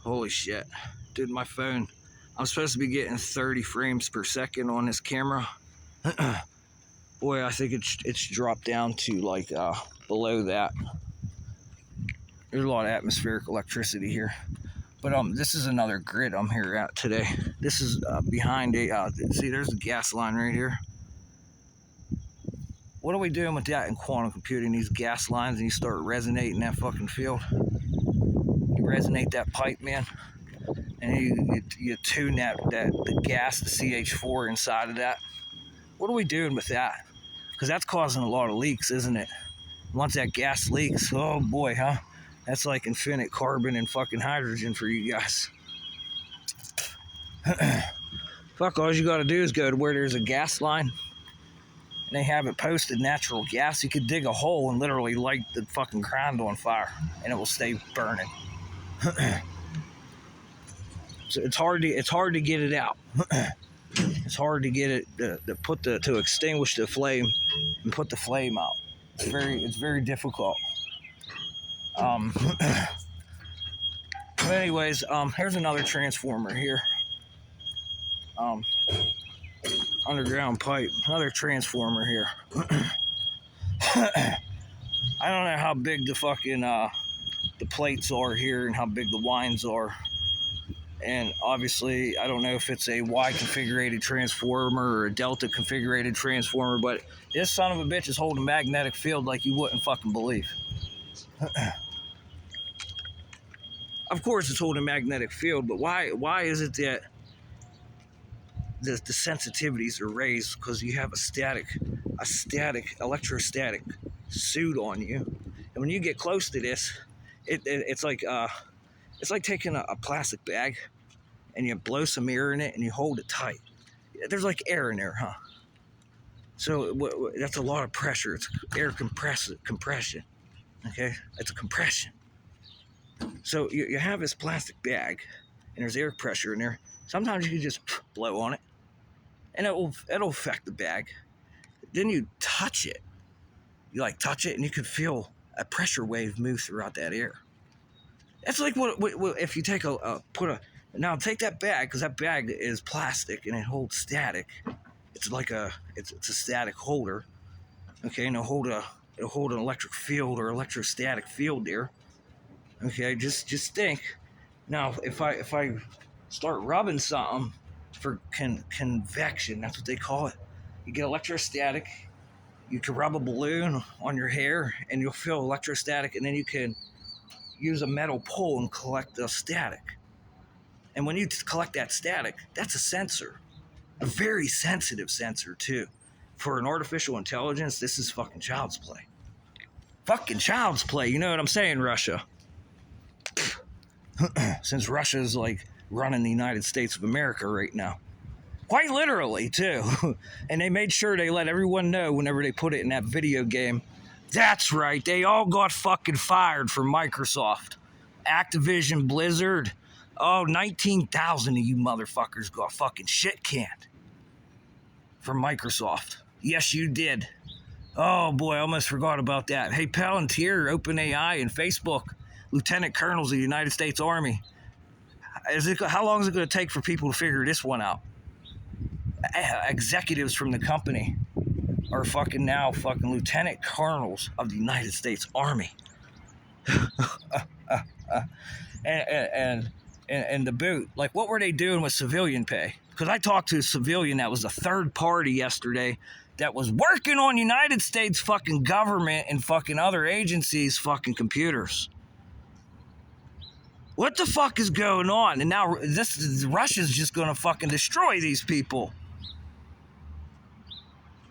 Holy shit. Dude, my phone, I'm supposed to be getting 30 frames per second on this camera. Boy, I think it's dropped down to like below that. There's a lot of atmospheric electricity here. But this is another grid I'm here at today. This is behind a, see, there's a gas line right here. What are we doing with that in quantum computing? These gas lines, and you start resonating that fucking field. You resonate that pipe, man, and you tune the gas, the CH4 inside of that. What are we doing with that? Because that's causing a lot of leaks, isn't it? Once that gas leaks, oh boy, huh? That's like infinite carbon and fucking hydrogen for you guys. Fuck, all you gotta do is go to where there's a gas line and they have it posted natural gas. You could dig a hole and literally light the fucking ground on fire and it will stay burning. So it's hard to get it out. It's hard to get it to extinguish the flame and put the flame out. It's very difficult. But anyways, here's another transformer here. Underground pipe, another transformer here. I don't know how big the fucking the plates are here and how big the lines are. And obviously, I don't know if it's a Y configurated transformer or a Delta configurated transformer, but this son of a bitch is holding a magnetic field like you wouldn't fucking believe. Of course, it's holding a magnetic field, but why is it that the sensitivities are raised? Because you have a electrostatic suit on you, and when you get close to this, it's like taking a plastic bag and you blow some air in it and you hold it tight. There's like air in there, huh? So that's a lot of pressure. It's air compression. Okay, it's a compression. So you have this plastic bag and there's air pressure in there. Sometimes you can just blow on it and it'll affect the bag. Then you touch it. You like touch it and you can feel a pressure wave move throughout that air. That's like what if you take now take that bag, because that bag is plastic and it holds static. It's like it's a static holder. Okay, and it'll hold an electric field or electrostatic field there. Okay, just think. Now, if I start rubbing something for convection, that's what they call it. You get electrostatic. You can rub a balloon on your hair, and you'll feel electrostatic, and then you can use a metal pole and collect the static. And when you collect that static, that's a sensor, a very sensitive sensor too. For an artificial intelligence, this is fucking child's play. Fucking child's play. You know what I'm saying, Russia? Since Russia's like running the United States of America right now. Quite literally, too. And they made sure they let everyone know whenever they put it in that video game. That's right, they all got fucking fired from Microsoft. Activision, Blizzard. Oh, 19,000 of you motherfuckers got fucking shit canned from Microsoft. Yes, you did. Oh boy, I almost forgot about that. Hey, Palantir, OpenAI, and Facebook, lieutenant colonels of the United States Army. How long is it going to take for people to figure this one out? Executives from the company are fucking lieutenant colonels of the United States Army. and the boot, like, what were they doing with civilian pay? Because I talked to a civilian that was a third party yesterday that was working on United States fucking government and fucking other agencies' fucking computers. What the fuck is going on? And now Russia's just going to fucking destroy these people.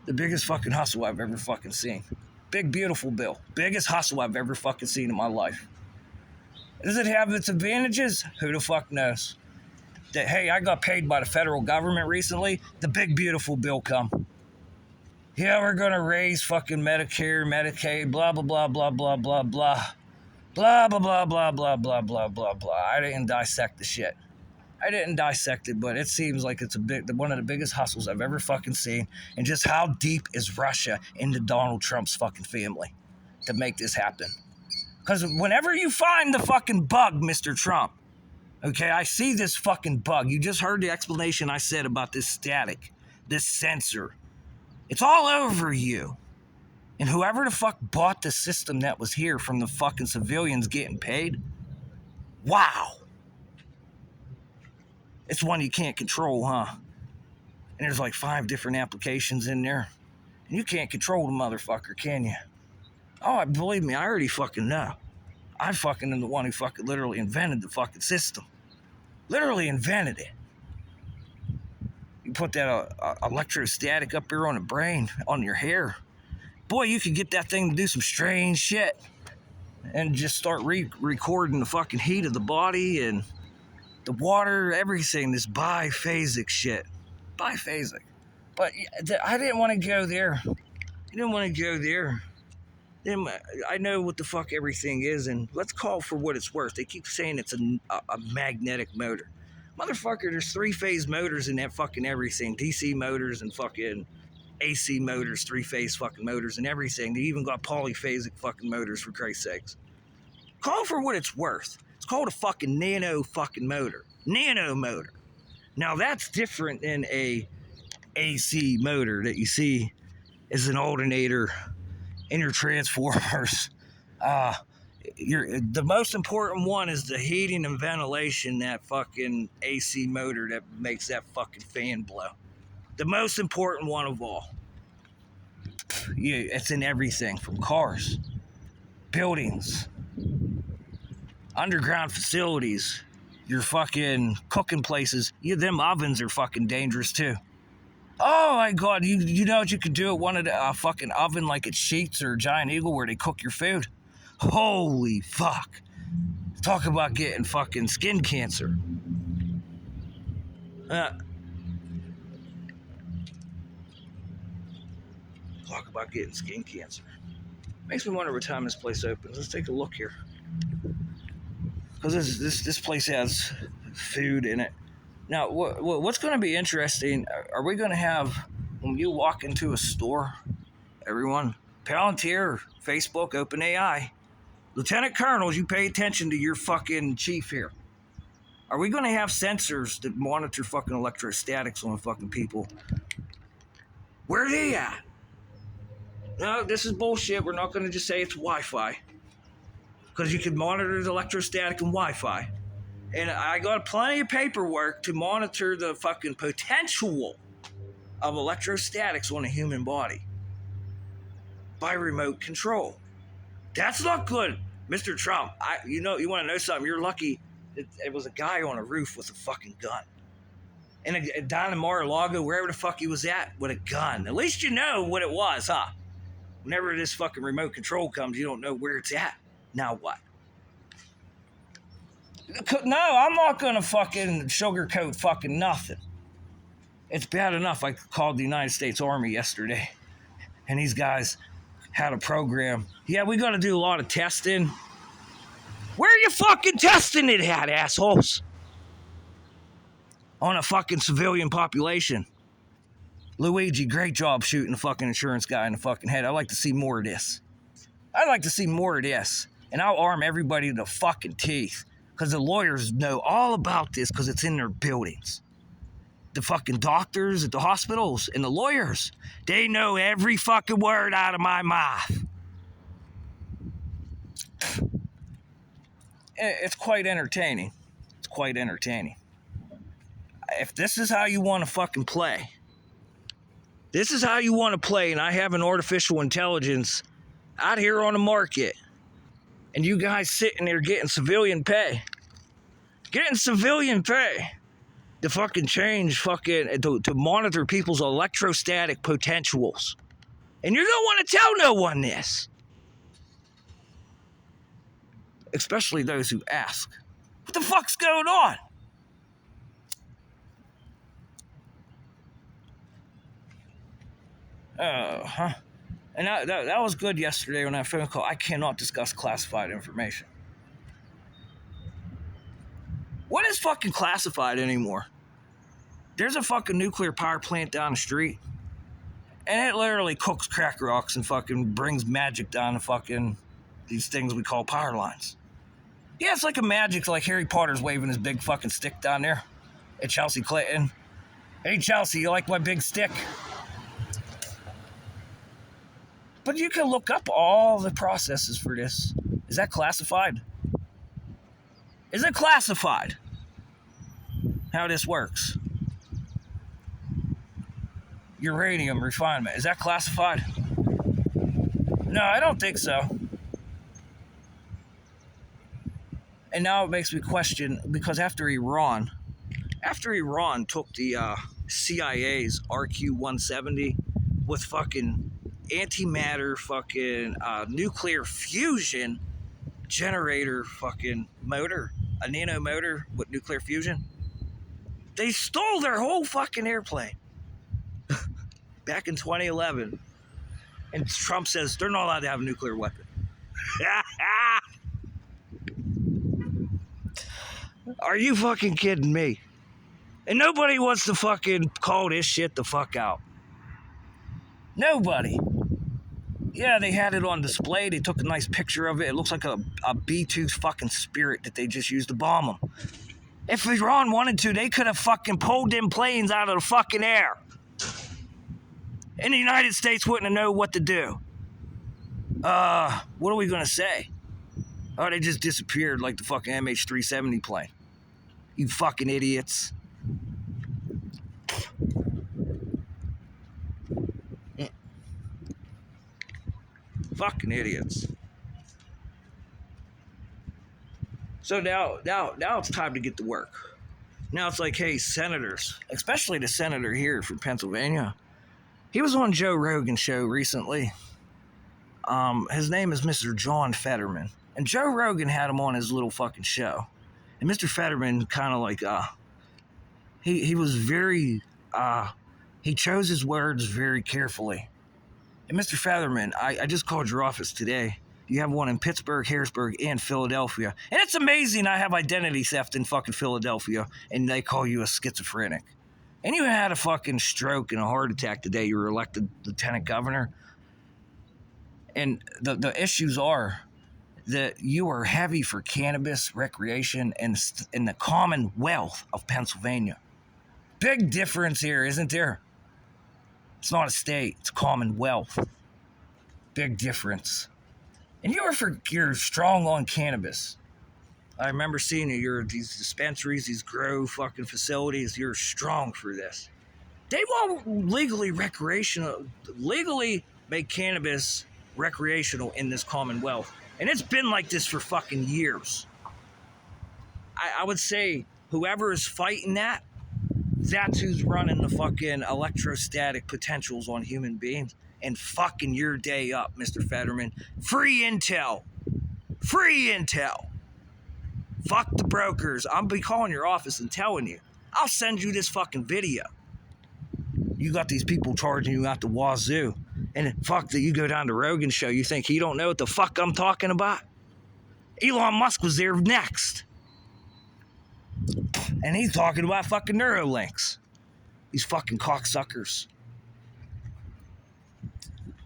The biggest fucking hustle I've ever fucking seen. Big, beautiful bill. Biggest hustle I've ever fucking seen in my life. Does it have its advantages? Who the fuck knows? That, hey, I got paid by the federal government recently. The big, beautiful bill come. Yeah, we're going to raise fucking Medicare, Medicaid, blah, blah, blah, blah, blah, blah, blah. Blah, blah, blah, blah, blah, blah, blah, blah, blah. I didn't dissect the shit. I didn't dissect it, but it seems like it's one of the biggest hustles I've ever fucking seen. And just how deep is Russia into Donald Trump's fucking family to make this happen? Because whenever you find the fucking bug, Mr. Trump, Okay, I see this fucking bug. You just heard the explanation I said about this static, this sensor. It's all over you. And whoever the fuck bought the system that was here from the fucking civilians getting paid, wow. It's one you can't control, huh? And there's like 5 different applications in there. And you can't control the motherfucker, can you? Oh, believe me, I already fucking know. I fucking am the one who fucking literally invented the fucking system. Literally invented it. You put that electrostatic up here on the brain, on your hair. Boy, you could get that thing to do some strange shit. And just start recording the fucking heat of the body and the water, everything, this biphasic shit. Biphasic. But I didn't want to go there. I know what the fuck everything is, and let's call for what it's worth. They keep saying it's a magnetic motor. Motherfucker, there's 3-phase motors in that fucking everything. DC motors and fucking AC motors, 3-phase fucking motors and everything. They even got polyphasic fucking motors, for Christ's sakes. Call for what it's worth. It's called a fucking nano fucking motor. Nano motor. Now that's different than a AC motor that you see as an alternator in your transformers. The most important one is the heating and ventilation, that fucking AC motor that makes that fucking fan blow. The most important one of all. It's in everything from cars, buildings, underground facilities, your fucking cooking places. Them ovens are fucking dangerous too. Oh my God, you know what you could do at one of the fucking oven like at Sheetz or Giant Eagle where they cook your food? Holy fuck. Talk about getting fucking skin cancer. Talk about getting skin cancer. Makes me wonder what time this place opens. Let's take a look here. Because this place has food in it. Now, what's going to be interesting, are we going to have, when you walk into a store, everyone, Palantir, Facebook, OpenAI, Lieutenant Colonels, you pay attention to your fucking chief here. Are we going to have sensors that monitor fucking electrostatics on fucking people? Where are they at? No, this is bullshit. We're not going to just say it's Wi-Fi. Because you can monitor the electrostatic and Wi-Fi. And I got plenty of paperwork to monitor the fucking potential of electrostatics on a human body by remote control. That's not good, Mr. Trump. You want to know something? You're lucky. It was a guy on a roof with a fucking gun. And down in Mar-a-Lago, wherever the fuck he was at, with a gun. At least you know what it was, huh? Whenever this fucking remote control comes, you don't know where it's at. Now what? No, I'm not going to fucking sugarcoat fucking nothing. It's bad enough I called the United States Army yesterday, and these guys had a program. Yeah, we got to do a lot of testing. Where are you fucking testing it at, assholes? On a fucking civilian population. Luigi, great job shooting the fucking insurance guy in the fucking head. I'd like to see more of this. And I'll arm everybody to the fucking teeth. Because the lawyers know all about this because it's in their buildings. The fucking doctors at the hospitals and the lawyers, they know every fucking word out of my mouth. It's quite entertaining. If this is how you want to fucking play, and I have an artificial intelligence out here on the market, and you guys sitting there getting civilian pay to fucking change to monitor people's electrostatic potentials. And you don't want to tell no one this. Especially those who ask, what the fuck's going on? And that was good yesterday on that phone call. I cannot discuss classified information. What is fucking classified anymore? There's a fucking nuclear power plant down the street, and it literally cooks crack rocks and fucking brings magic down to fucking these things we call power lines. Yeah, it's like a magic, like Harry Potter's waving his big fucking stick down there at Chelsea Clinton. Hey, Chelsea, you like my big stick? But you can look up all the processes for this. Is that classified? Is it classified? How this works? Uranium refinement. Is that classified? No, I don't think so. And now it makes me question, because after Iran took the CIA's RQ-170 with fucking antimatter fucking nuclear fusion generator fucking motor, a nano motor with nuclear fusion, they stole their whole fucking airplane back in 2011. And Trump says they're not allowed to have a nuclear weapon. Are you fucking kidding me? And nobody wants to fucking call this shit the fuck out. Nobody. Yeah, they had it on display. They took a nice picture of it. It looks like a B-2 fucking Spirit that they just used to bomb them. If Iran wanted to, they could have fucking pulled them planes out of the fucking air. And the United States wouldn't have known what to do. What are we gonna say? Oh, they just disappeared like the fucking MH370 plane. You fucking idiots. Fucking idiots. So now it's time to get to work. Now it's like, hey, senators, especially the senator here from Pennsylvania. He was on Joe Rogan's show recently. His name is Mr. John Fetterman. And Joe Rogan had him on his little fucking show. And Mr. Fetterman kind of like, he was very, he chose his words very carefully. And Mr. Fetterman, I just called your office today. You have one in Pittsburgh, Harrisburg, and Philadelphia. And it's amazing I have identity theft in fucking Philadelphia, and they call you a schizophrenic. And you had a fucking stroke and a heart attack the day you were elected lieutenant governor. And the issues are that you are heavy for cannabis, recreation, and in the Commonwealth of Pennsylvania. Big difference here, isn't there? It's not a state, it's a Commonwealth. Big difference. And you're strong on cannabis. I remember seeing these dispensaries, these grow fucking facilities, you're strong for this. They won't legally make cannabis recreational in this Commonwealth. And it's been like this for fucking years. I would say whoever is fighting that's who's running the fucking electrostatic potentials on human beings and fucking your day up, Mr. Fetterman. Free intel. Free intel. Fuck the brokers. I'll be calling your office and telling you. I'll send you this fucking video. You got these people charging you out the wazoo. And fuck that you go down to Rogan's show. You think he don't know what the fuck I'm talking about? Elon Musk was there next. And he's talking about fucking Neuralinks. These fucking cocksuckers.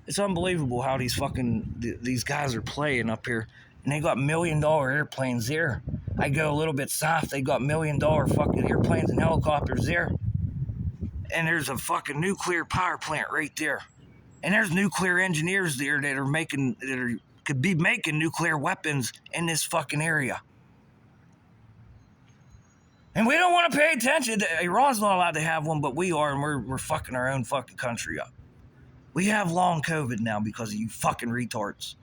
It's unbelievable how these guys are playing up here. And they got $1 million airplanes there. I go a little bit south, they got $1 million fucking airplanes and helicopters there. And there's a fucking nuclear power plant right there. And there's nuclear engineers there that could be making nuclear weapons in this fucking area. And we don't want to pay attention. Iran's not allowed to have one, but we are, and we're fucking our own fucking country up. We have long COVID now because of you fucking retards.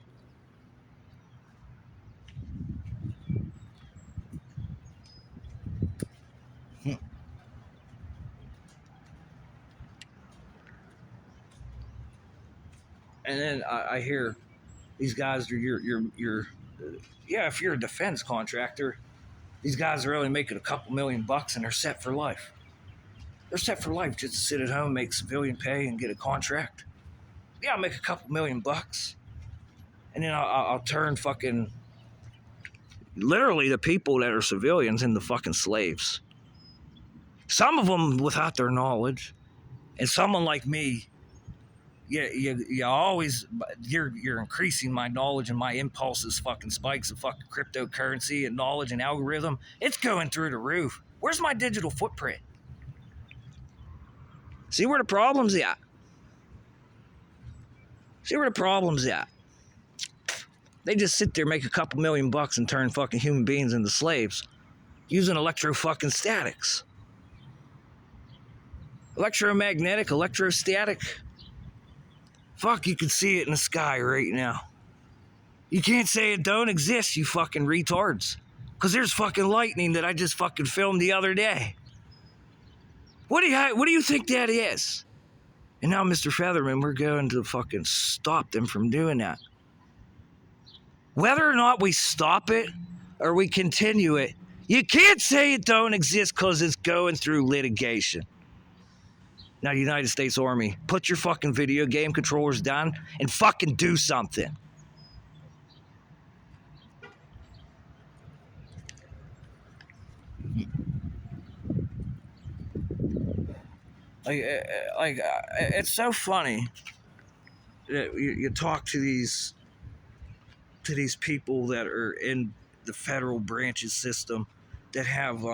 And then I hear these guys are if you're a defense contractor, these guys are only making a couple $1,000,000 and they're set for life. They're set for life just to sit at home, make civilian pay, and get a contract. Yeah, I'll make a couple $1,000,000. And then I'll turn fucking literally the people that are civilians into fucking slaves. Some of them without their knowledge. And someone like me you always, you're increasing my knowledge and my impulses, fucking spikes of fucking cryptocurrency and knowledge and algorithm. It's going through the roof. Where's my digital footprint? See where the problem's at. See where the problem's at. They just sit there, make a couple $1,000,000 and turn fucking human beings into slaves using electrostatics. Electromagnetic, electrostatic. Fuck, you can see it in the sky right now. You can't say it don't exist, you fucking retards. Because there's fucking lightning that I just fucking filmed the other day. What do you think that is? And now, Mr. Featherman, we're going to fucking stop them from doing that. Whether or not we stop it or we continue it, you can't say it don't exist because it's going through litigation. Now, United States Army, put your fucking video game controllers down and fucking do something. It's so funny that you talk to these people that are in the federal branches system that have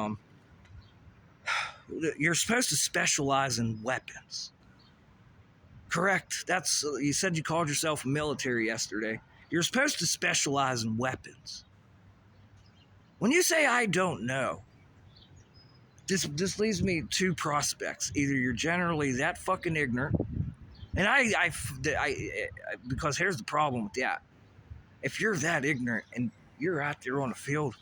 you're supposed to specialize in weapons. Correct. You said you called yourself military yesterday. You're supposed to specialize in weapons. When you say I don't know, this leaves me two prospects. Either you're generally that fucking ignorant, and I because here's the problem with that. If you're that ignorant and you're out there on the field,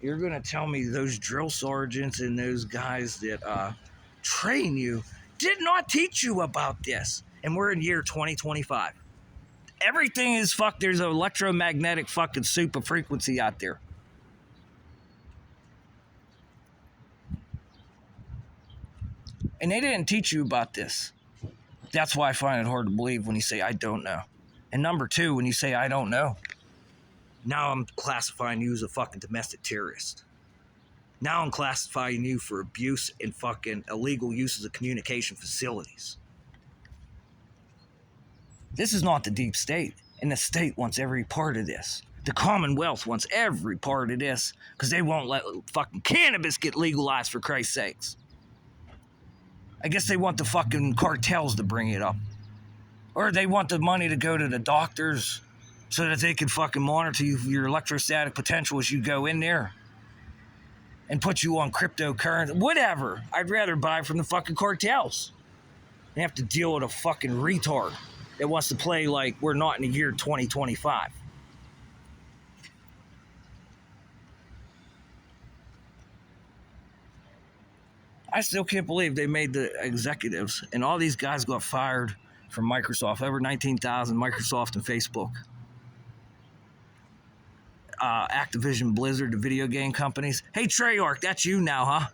you're going to tell me those drill sergeants and those guys that train you did not teach you about this. And we're in year 2025. Everything is fucked. There's an electromagnetic fucking super frequency out there. And they didn't teach you about this. That's why I find it hard to believe when you say, I don't know. And number two, when you say, I don't know, now I'm classifying you as a fucking domestic terrorist. Now I'm classifying you for abuse and fucking illegal uses of communication facilities. This is not the deep state, and the state wants every part of this. The Commonwealth wants every part of this because they won't let fucking cannabis get legalized, for Christ's sakes. I guess they want the fucking cartels to bring it up. Or they want the money to go to the doctors so that they can fucking monitor your electrostatic potential as you go in there and put you on cryptocurrency. Whatever. I'd rather buy from the fucking cartels. They have to deal with a fucking retard that wants to play like we're not in the year 2025. I still can't believe they made the executives, and all these guys got fired from Microsoft. Over 19,000, Microsoft and Facebook. Activision Blizzard, the video game companies. Hey, Treyarch, that's you now, huh?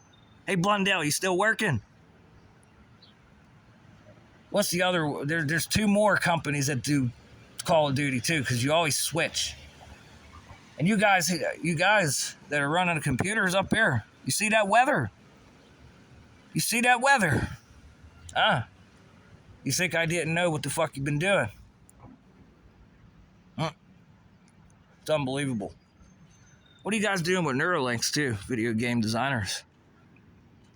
Hey, Blundell, you still working? What's the other? There's two more companies that do Call of Duty too, because you always switch. And you guys that are running the computers up there, you see that weather? You see that weather? You think I didn't know what the fuck you've been doing? It's unbelievable. What are you guys doing with Neuralinks too, video game designers?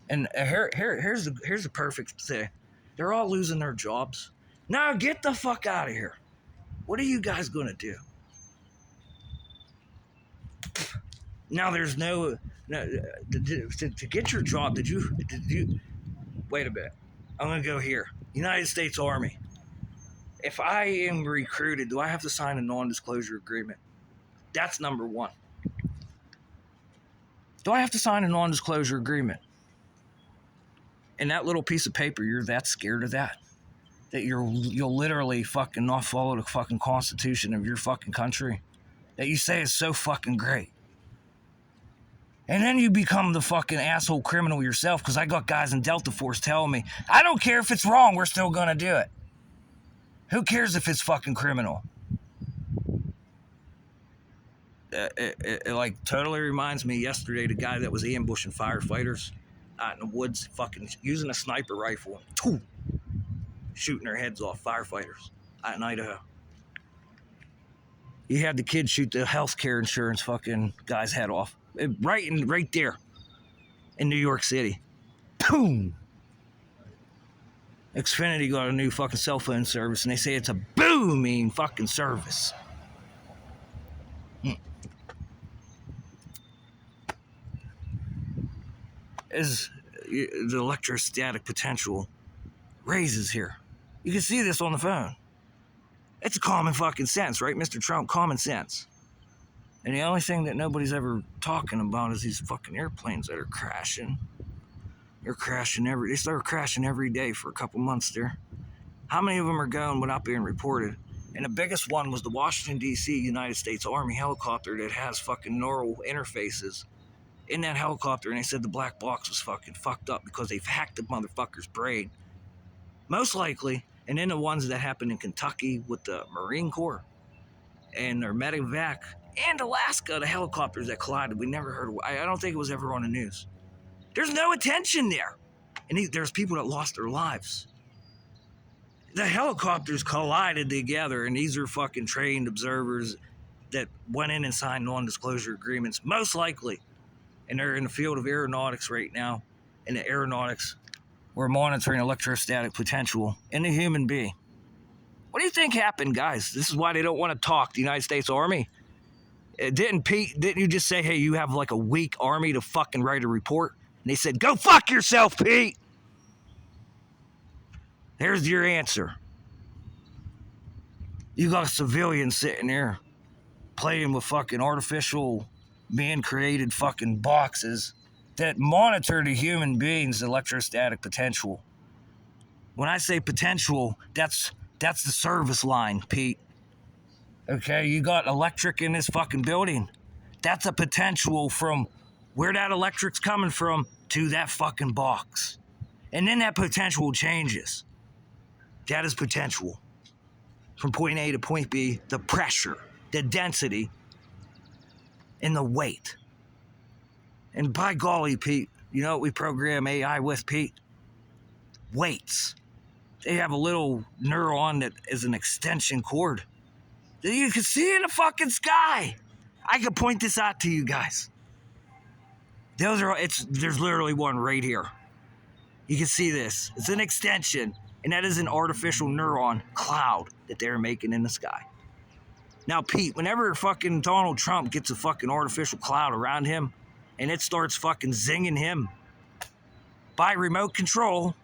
And here's the perfect thing. They're all losing their jobs. Now get the fuck out of here. What are you guys gonna do? Now there's no to get your job. Did you? Wait a minute. I'm gonna go here. United States Army. If I am recruited, do I have to sign a non-disclosure agreement? That's number one. Do I have to sign a non-disclosure agreement? And that little piece of paper, you're that scared of that you'll literally fucking not follow the fucking constitution of your fucking country that you say is so fucking great. And then you become the fucking asshole criminal yourself, because I got guys in Delta Force telling me, I don't care if it's wrong, we're still gonna do it. Who cares if it's fucking criminal? It like totally reminds me yesterday, the guy that was ambushing firefighters out in the woods, fucking using a sniper rifle. shooting their heads off, firefighters out in Idaho. You had the kid shoot the healthcare insurance fucking guy's head off. Right there in New York City. Boom! Xfinity got a new fucking cell phone service, and they say it's a booming fucking service. As the electrostatic potential raises here. You can see this on the phone. It's common fucking sense, right, Mr. Trump? Common sense. And the only thing that nobody's ever talking about is these fucking airplanes that are crashing. They started crashing every day for a couple months there. How many of them are going without being reported? And the biggest one was the Washington, D.C. United States Army helicopter that has fucking neural interfaces in that helicopter, and they said the black box was fucking fucked up because they've hacked the motherfucker's brain. Most likely, and then the ones that happened in Kentucky with the Marine Corps and their medevac, and Alaska, the helicopters that collided, we never heard of. I don't think it was ever on the news. There's no attention there. And there's people that lost their lives. The helicopters collided together, and these are fucking trained observers that went in and signed non-disclosure agreements, most likely. And they're in the field of aeronautics right now. In the aeronautics, we're monitoring electrostatic potential in the human being. What do you think happened, guys? This is why they don't want to talk, the United States Army. Didn't you just say, hey, you have like a weak army to fucking write a report? And they said, go fuck yourself, Pete. There's your answer. You got civilians sitting there playing with fucking artificial man-created fucking boxes that monitor the human being's electrostatic potential. When I say potential, that's the service line, Pete. Okay, you got electric in this fucking building. That's a potential from where that electric's coming from to that fucking box. And then that potential changes. That is potential. From point A to point B, the pressure, the density, and the weight. And by golly, Pete, you know what we program AI with, Pete? Weights. They have a little neuron that is an extension cord that you can see in the fucking sky. I can point this out to you guys. There's literally one right here. You can see this. It's an extension, and that is an artificial neuron cloud that they're making in the sky. Now, Pete, whenever fucking Donald Trump gets a fucking artificial cloud around him, and it starts fucking zinging him by remote control,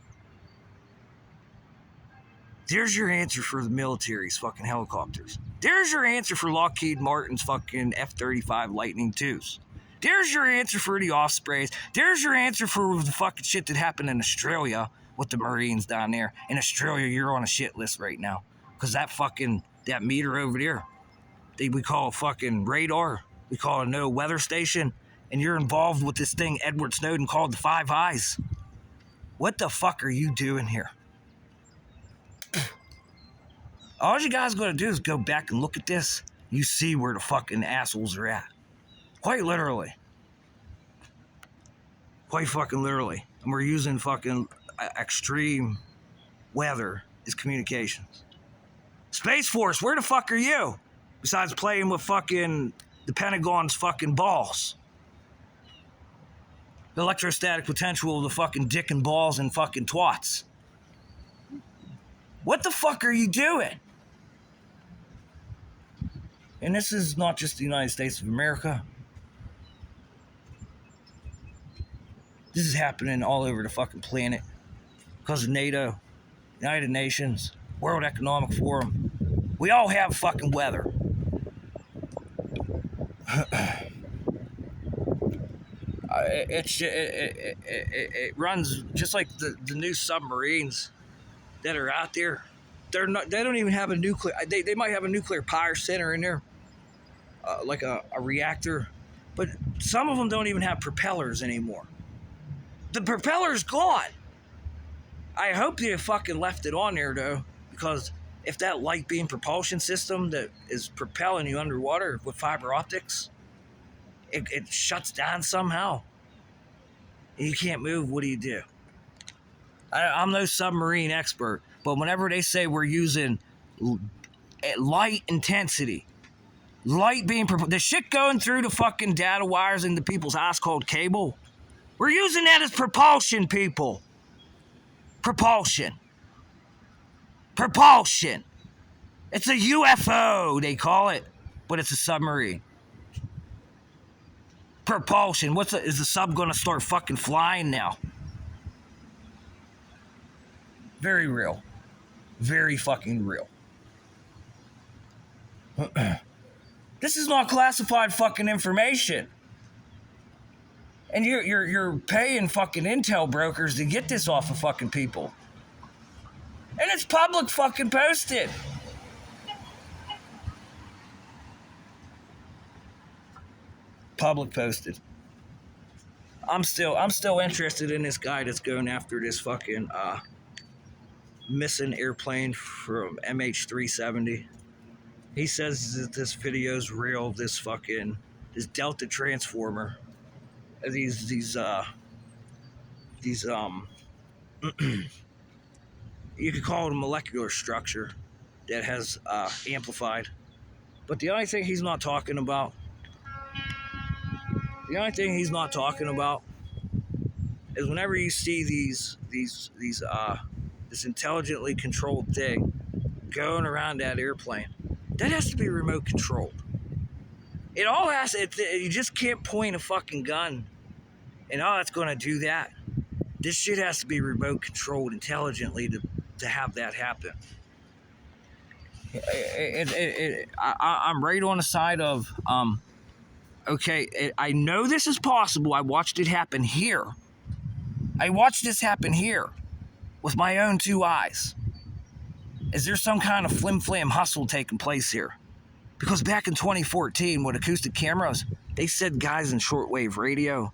there's your answer for the military's fucking helicopters. There's your answer for Lockheed Martin's fucking F-35 Lightning IIs. There's your answer for the Ospreys. There's your answer for the fucking shit that happened in Australia with the Marines down there. In Australia, you're on a shit list right now. Because that meter over there, we call a fucking radar. We call it a no weather station. And you're involved with this thing Edward Snowden called the Five Eyes. What the fuck are you doing here? All you guys gotta do is go back and look at this. You see where the fucking assholes are at. Quite literally. Quite fucking literally. And we're using fucking extreme weather as communications. Space Force, where the fuck are you? Besides playing with fucking the Pentagon's fucking balls. The electrostatic potential of the fucking dick and balls and fucking twats. What the fuck are you doing? And this is not just the United States of America. This is happening all over the fucking planet. Because of NATO, United Nations, World Economic Forum. We all have fucking weather. It runs just like the new submarines that are out there. They don't even have a nuclear. They might have a nuclear power center in there, like a reactor, but some of them don't even have propellers anymore. The propeller's gone. I hope they fucking left it on there though, because if that light beam propulsion system that is propelling you underwater with fiber optics, it shuts down somehow, and you can't move, what do you do? I'm no submarine expert, But whenever they say we're using light intensity, light being the shit going through the fucking data wires into people's house called cable, we're using that as propulsion, people. Propulsion. It's a UFO, they call it, but it's a submarine. Propulsion. Is the sub gonna start fucking flying now? Very real. Very fucking real. This is not classified fucking information. And you're paying fucking intel brokers to get this off of fucking people. And it's public fucking posted. Public posted. I'm still interested in this guy that's going after this fucking missing airplane from MH370. He says that this video's real. This Delta transformer. These you could call it a molecular structure that has amplified. But the only thing he's not talking about is whenever you see this intelligently controlled thing going around that airplane, that has to be remote controlled. It all has to, you just can't point a fucking gun and it's going to do that. This shit has to be remote controlled intelligently to have that happen. I'm right on the side of, okay, I know this is possible. I watched it happen here. I watched this happen here with my own two eyes. Is there some kind of flim-flam hustle taking place here? Because back in 2014 with acoustic cameras, they said guys in shortwave radio